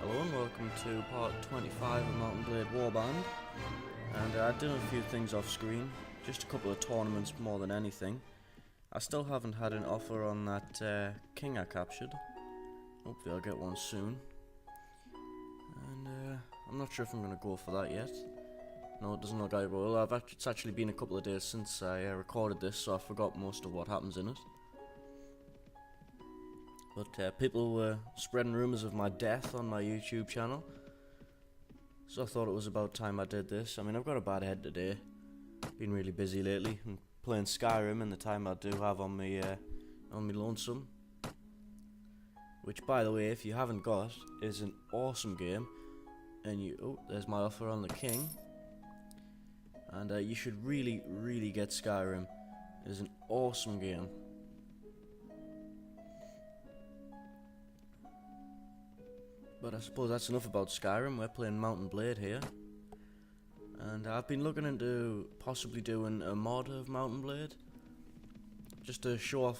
Hello and welcome to part 25 of Mount and Blade Warband. And I've done a few things off screen, just a couple of tournaments more than anything. I still haven't had an offer on that king I captured. Hopefully I'll get one soon. And I'm not sure if I'm going to go for that yet. No, it doesn't look like I will. It's actually been a couple of days since I recorded this, so I forgot most of what happens in it. But people were spreading rumours of my death on my YouTube channel, so I thought it was about time I did this. I mean, I've got a bad head today. Been really busy lately and playing Skyrim in the time I do have on me lonesome. Which, by the way, if you haven't got, is an awesome game. And there's my offer on the king. And you should really get Skyrim. It is an awesome game. But I suppose that's enough about Skyrim. We're playing Mount and Blade here. And I've been looking into possibly doing a mod of Mount and Blade, just to show off,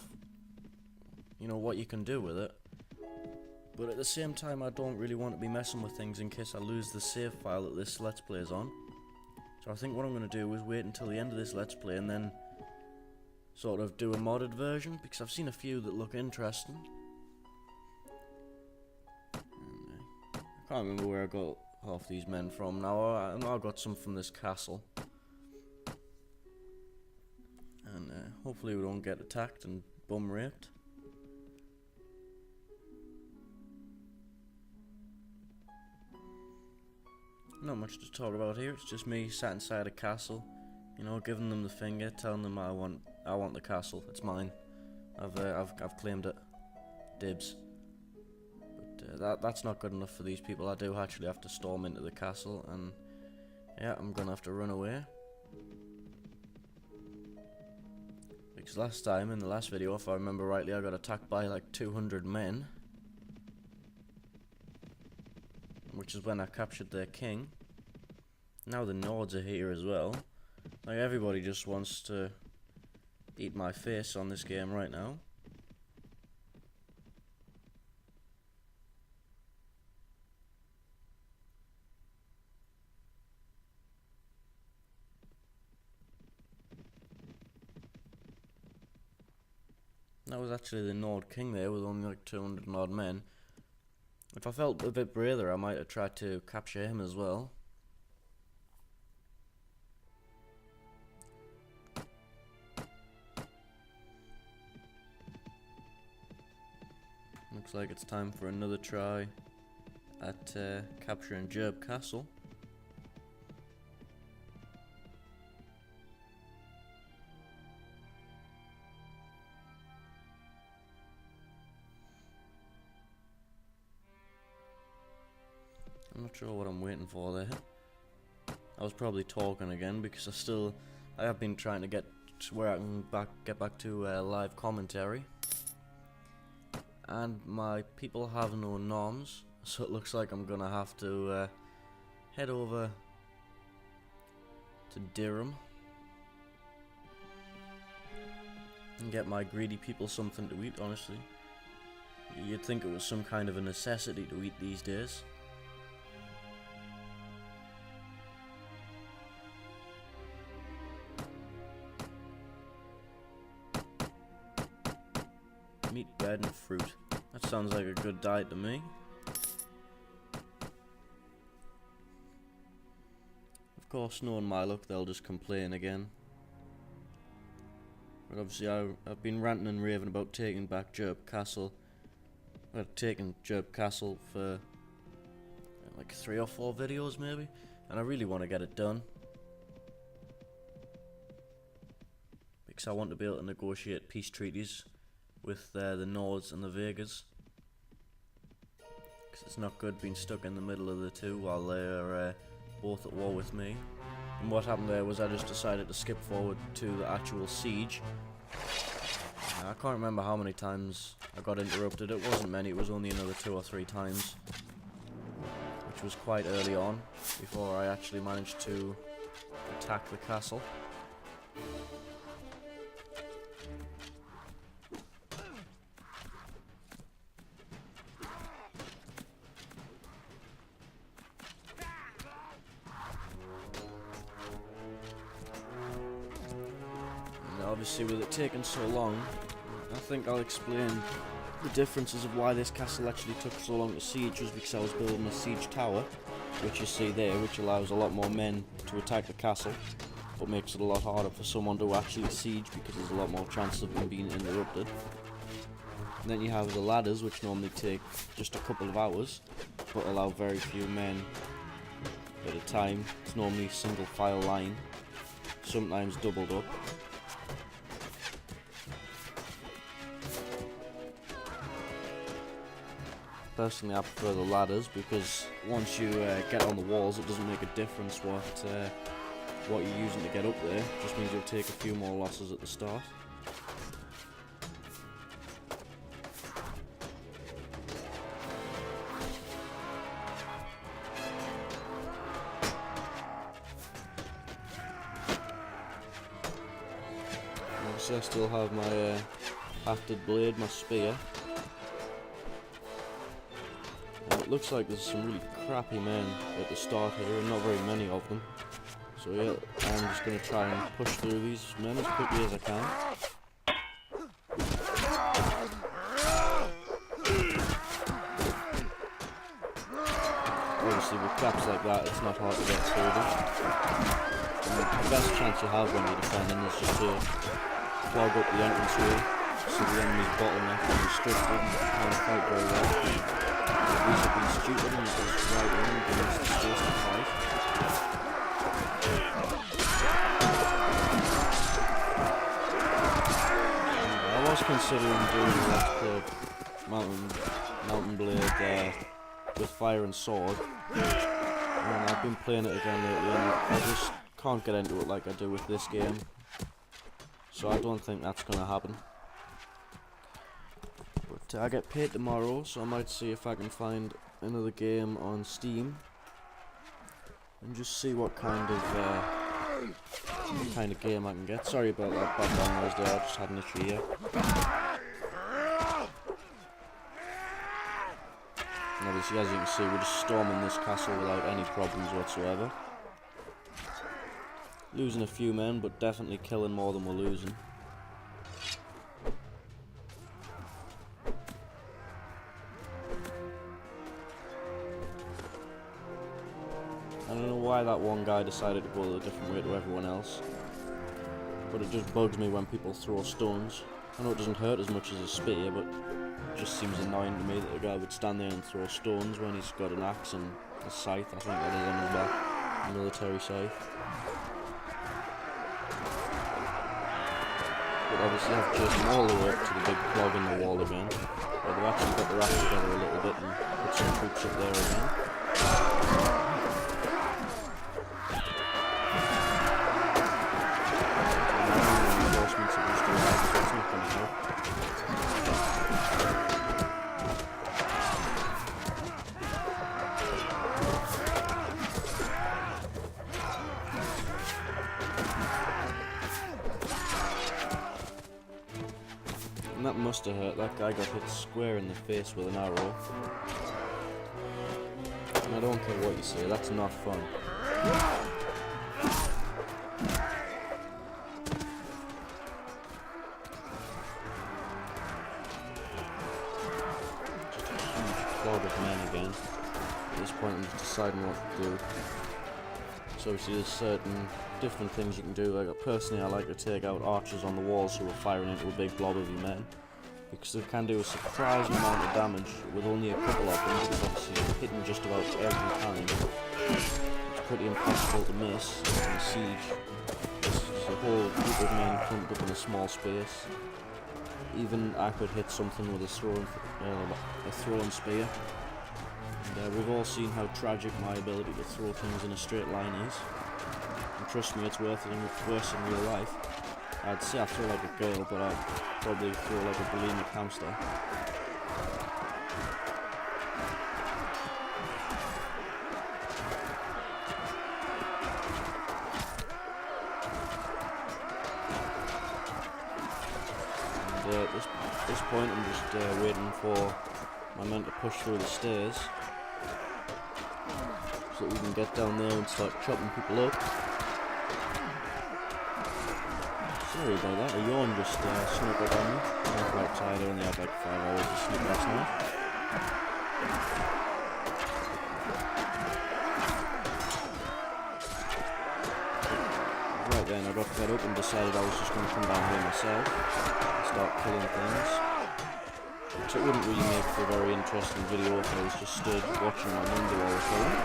what you can do with it. But at the same time, I don't really want to be messing with things in case I lose the save file that this Let's Play is on. So I think what I'm going to do is wait until the end of this Let's Play and then sort of do a modded version, because I've seen a few that look interesting. I can't remember where I got half these men from now. I know I got some from this castle. And hopefully we don't get attacked and bum raped. Not much to talk about here. It's just me sat inside a castle, giving them the finger, telling them I want the castle. It's mine. I've claimed it. Dibs. That's not good enough for these people. I do actually have to storm into the castle, and yeah, I'm gonna have to run away. Because last time, in the last video, if I remember rightly, I got attacked by like 200 men. Which is when I captured their king. Now the Nords are here as well. Like, everybody just wants to eat my face on this game right now. That was actually the Nord king there with only like 200 and odd men. If I felt a bit braver, I might have tried to capture him as well. Looks like it's time for another try at capturing Jerb Castle. I'm not sure what I'm waiting for there. I was probably talking again because I have been trying to get to where I can get back to live commentary. And my people have no noms, so it looks like I'm gonna have to head over to Durham and get my greedy people something to eat, honestly. You'd think it was some kind of a necessity to eat these days. Meat, bread and fruit. That sounds like a good diet to me. Of course, knowing my luck, they'll just complain again. But obviously I've been ranting and raving about taking back Jerb Castle. I've taken Jerb Castle for like 3 or 4 videos maybe, and I really want to get it done. Because I want to be able to negotiate peace treaties with the Nords and the Vegas. Because it's not good being stuck in the middle of the two while they're both at war with me. And what happened there was I just decided to skip forward to the actual siege. I can't remember how many times I got interrupted. It wasn't many, it was only another 2 or 3 times. Which was quite early on, before I actually managed to attack the castle. obviously with it taking so long, I think I'll explain the differences of why this castle actually took so long to siege was because I was building a siege tower, which you see there, which allows a lot more men to attack the castle, but makes it a lot harder for someone to actually siege because there's a lot more chance of them being interrupted. And then you have the ladders, which normally take just a couple of hours, but allow very few men at a time. It's normally a single file line, sometimes doubled up. Personally, I prefer the ladders because once you get on the walls, it doesn't make a difference what you're using to get up there. It just means you'll take a few more losses at the start. Obviously, I still have my hafted blade, my spear. It looks like there's some really crappy men at the start here, and not very many of them. So yeah, I'm just going to try and push through these men as quickly as I can. Obviously with traps like that, it's not hard to get through them. And the best chance you have when you're defending is just to clog up the entranceway, so the enemy's bottleneck and restricted and can't fight very well. These have been stupid and just right in and giving us the space to fight. I was considering doing a let's play Mount and Blade with fire and sword, and I've been playing it again lately and I just can't get into it like I do with this game, so I don't think that's going to happen. But I get paid tomorrow, so I might see if I can find another game on Steam and just see what kind of game I can get. Sorry about that background noise there, I just had an issue here. And obviously, as you can see, we're just storming this castle without any problems whatsoever. Losing a few men, but definitely killing more than we're losing. I don't know why that one guy decided to go a different way to everyone else, but it just bugs me when people throw stones. I know it doesn't hurt as much as a spear, but it just seems annoying to me that a guy would stand there and throw stones when he's got an axe and a scythe. I think that is on his back, a military scythe. But obviously I've chased them all the way up to the big clog in the wall again, where they've actually got their act together a little bit and put some troops up there again. And that must have hurt. That guy got hit square in the face with an arrow. And I don't care what you say, that's not fun. Just a huge clog of men again. At this point I'm just deciding what to do. So obviously there's certain different things you can do. Like personally, I like to take out archers on the walls who are firing into a big blob of your men, because they can do a surprising amount of damage with only a couple of them, because obviously you're hitting just about every time. It's pretty impossible to miss in a siege. There's a whole group of men clumped up in a small space. Even I could hit something with a throwing spear. And we've all seen how tragic my ability to throw things in a straight line is. And trust me, it's worth it, and it's worse in real life. I'd say I throw like a girl, but I'd probably throw like a bulimic hamster. And at this point I'm just waiting for my men to push through the stairs, so that we can get down there and start chopping people up. So Sorry about that, a yawn just snuck up on me. I'm quite tired, I only had like 5 hours of sleep last night. Right then, I got fed up and decided I was just going to come down here myself and start killing things. Which it wouldn't really make for a very interesting video if I was just stood watching my men do all the killing.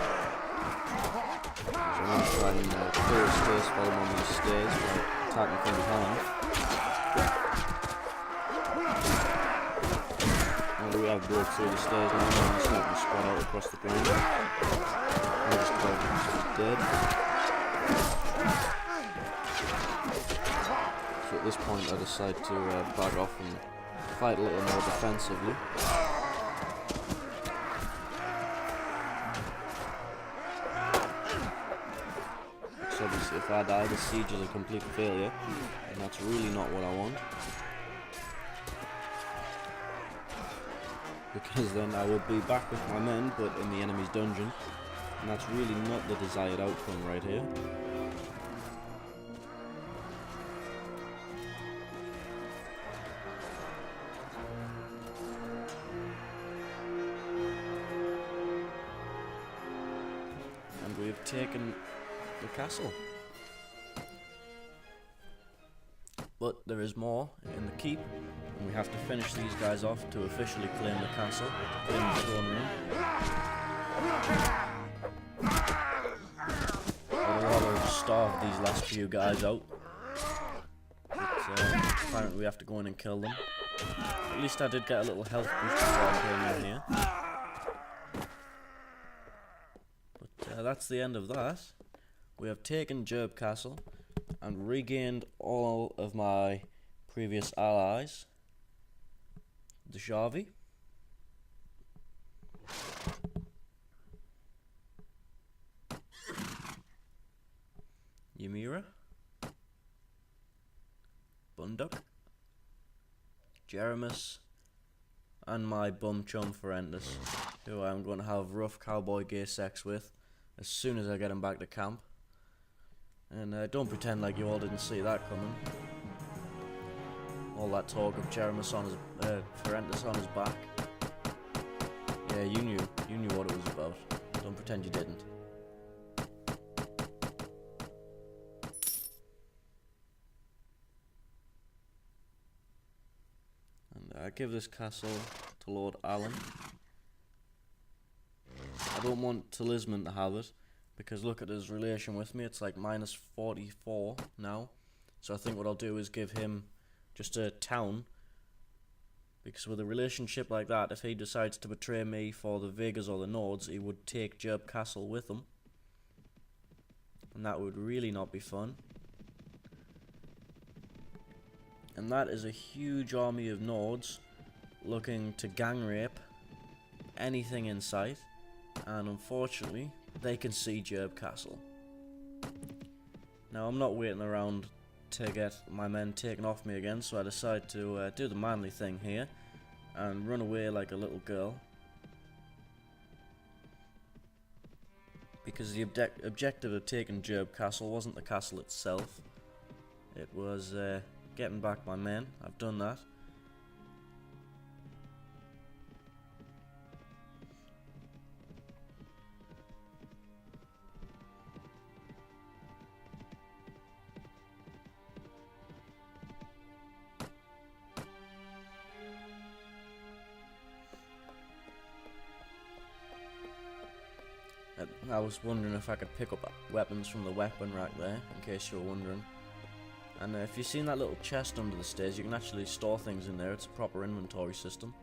So I'm going to try and clear a space while I'm on these stairs by attacking from behind. And we have broke through the stairs now and I'm starting to spread out across the ground. I'm just about dead. So at this point I decide to back off and fight a little more defensively. So obviously if I die, the siege is a complete failure, and that's really not what I want. Because then I would be back with my men, but in the enemy's dungeon, and that's really not the desired outcome right here. And we've taken the castle. But there is more in the keep, and we have to finish these guys off to officially claim the castle, claim the throne room. I'd rather have starved these last few guys out, but apparently we have to go in and kill them. At least I did get a little health boost before I came in here. But that's the end of that. We have taken Gerb Castle and regained all of my previous allies. The Shavi, Ymira, Bunduk, Jeremus, and my bum chum Ferentus, who I'm going to have rough cowboy gay sex with as soon as I get him back to camp. And don't pretend like you all didn't see that coming. All that talk of Jeremus on his, Ferentus on his back. Yeah, you knew what it was about. Don't pretend you didn't. And I give this castle to Lord Alan. I don't want Talisman to have it, because look at his relation with me, it's like minus 44 now. So I think what I'll do is give him just a town, because with a relationship like that, if he decides to betray me for the Vegas or the Nords, he would take Gerb Castle with him, and that would really not be fun. And that is a huge army of Nords looking to gang rape anything in sight, and unfortunately they can see Gerb Castle. Now I'm not waiting around to get my men taken off me again, so I decide to do the manly thing here and run away like a little girl, because the objective of taking Gerb Castle wasn't the castle itself, it was getting back my men. I've done that. I was wondering if I could pick up weapons from the weapon rack there, in case you were wondering. And if you've seen that little chest under the stairs, you can actually store things in there. It's a proper inventory system.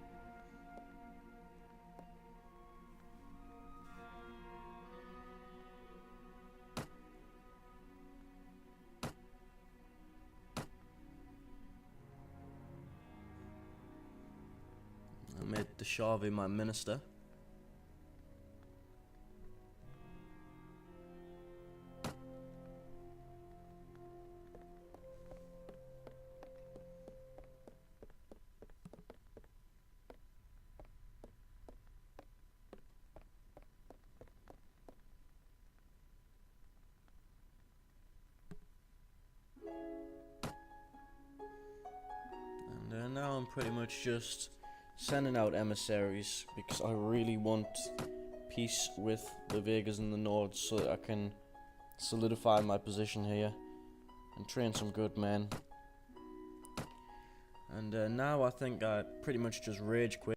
I made the Shavi my minister. pretty much just sending out emissaries because I really want peace with the Vegas and the Nords so that I can solidify my position here and train some good men. And now I think I pretty much just rage quit.